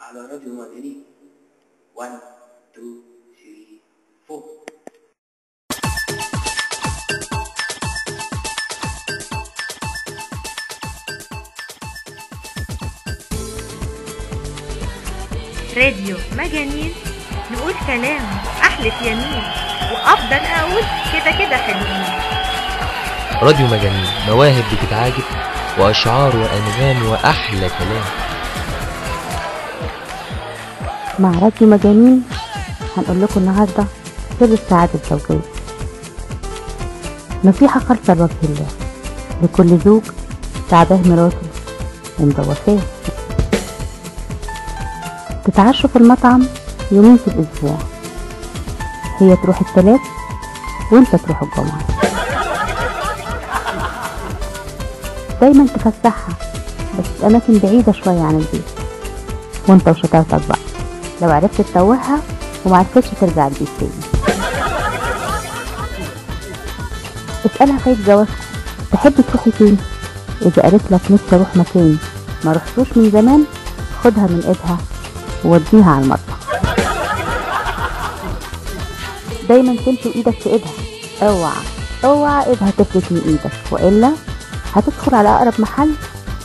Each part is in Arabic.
على راديو مدني 1 2 3 4. راديو مجانين، نقول كلام احلف يمين، وافضل اقول كده كده حلوين. راديو مجانين، مواهب بتتعاجب واشعار وانغام واحلى كلام. مع راديو مجانين هنقول لكم النهارده سر السعاده الزوجيه، نصيحه خالصه لوجه الله لكل زوج تعباه مراته ومدوخاه. تتعشوا في المطعم يومين في الاسبوع، هي تروح الثلاث وانت تروح الجمعه. دايما تفسحها بس في اماكن بعيده شويه عن البيت، وانت وشطارتك بقى لو عرفت تتوهها ومعرفتش ترجع البيت تاني. اسألها في عيد جوازكم تحبي تروحي فين؟ اذا قالت لك نفسي اروح مكان ما رحتوش من زمان، خدها من ايدها ووديها على المطبخ. دايما تمشي ايدك في ايدها، اوعى ايدها تفلت من ايدك، والا هتدخل على اقرب محل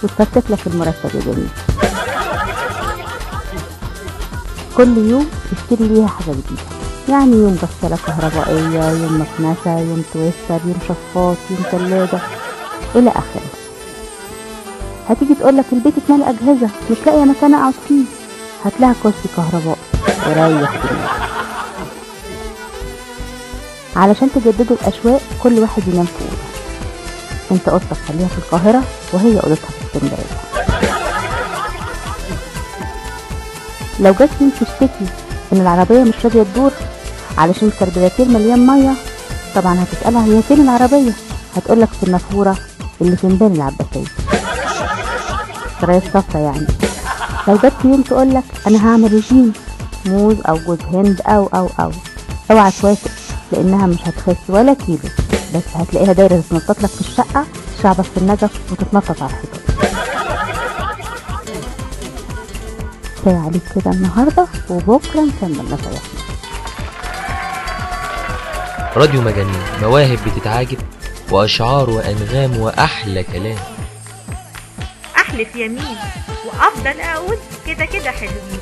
وتفسف لك المرتب يا جميل. كل يوم اشتري ليها حاجه جديده، يعني يوم غساله كهربائيه، يوم مكنسه، يوم تويستر، يوم شفاط، يوم ثلاجه الى اخره. هتيجي تقولك البيت اتملى اجهزه مش لاقيه مكان اقعد فيه، هاتلها كرسي كهربائي وريح دماغك. علشان تجددوا الاشواق كل واحد ينام في اوضه، انت اوضتك خليها في القاهره وهي اوضتها في اسكندريه. لو جت بنت تشتكي ان العربيه مش راضيه تدور علشان الكربوراتير مليان ميه، طبعا هتسالها هي فين العربيه، هتقولك في النافوره اللي في ميدان العباسيه، السرايا الصفرا يعني. لو جت يوم تقولك انا هعمل رجيم موز او جوز هند او اوعى توافق، لانها مش هتخس ولا كيلو، بس هتلاقيها دايره تتنطط لك في الشقه، تشعبط في النجف وتتنطط على الحيطان. كفايه عليك كده النهارده، وبكره نكمل نصايحنا. راديو مجانين، مواهب بتتعاجب واشعار وانغام واحلى كلام. احلف يمين، وافضل اقول كده كده حلوين.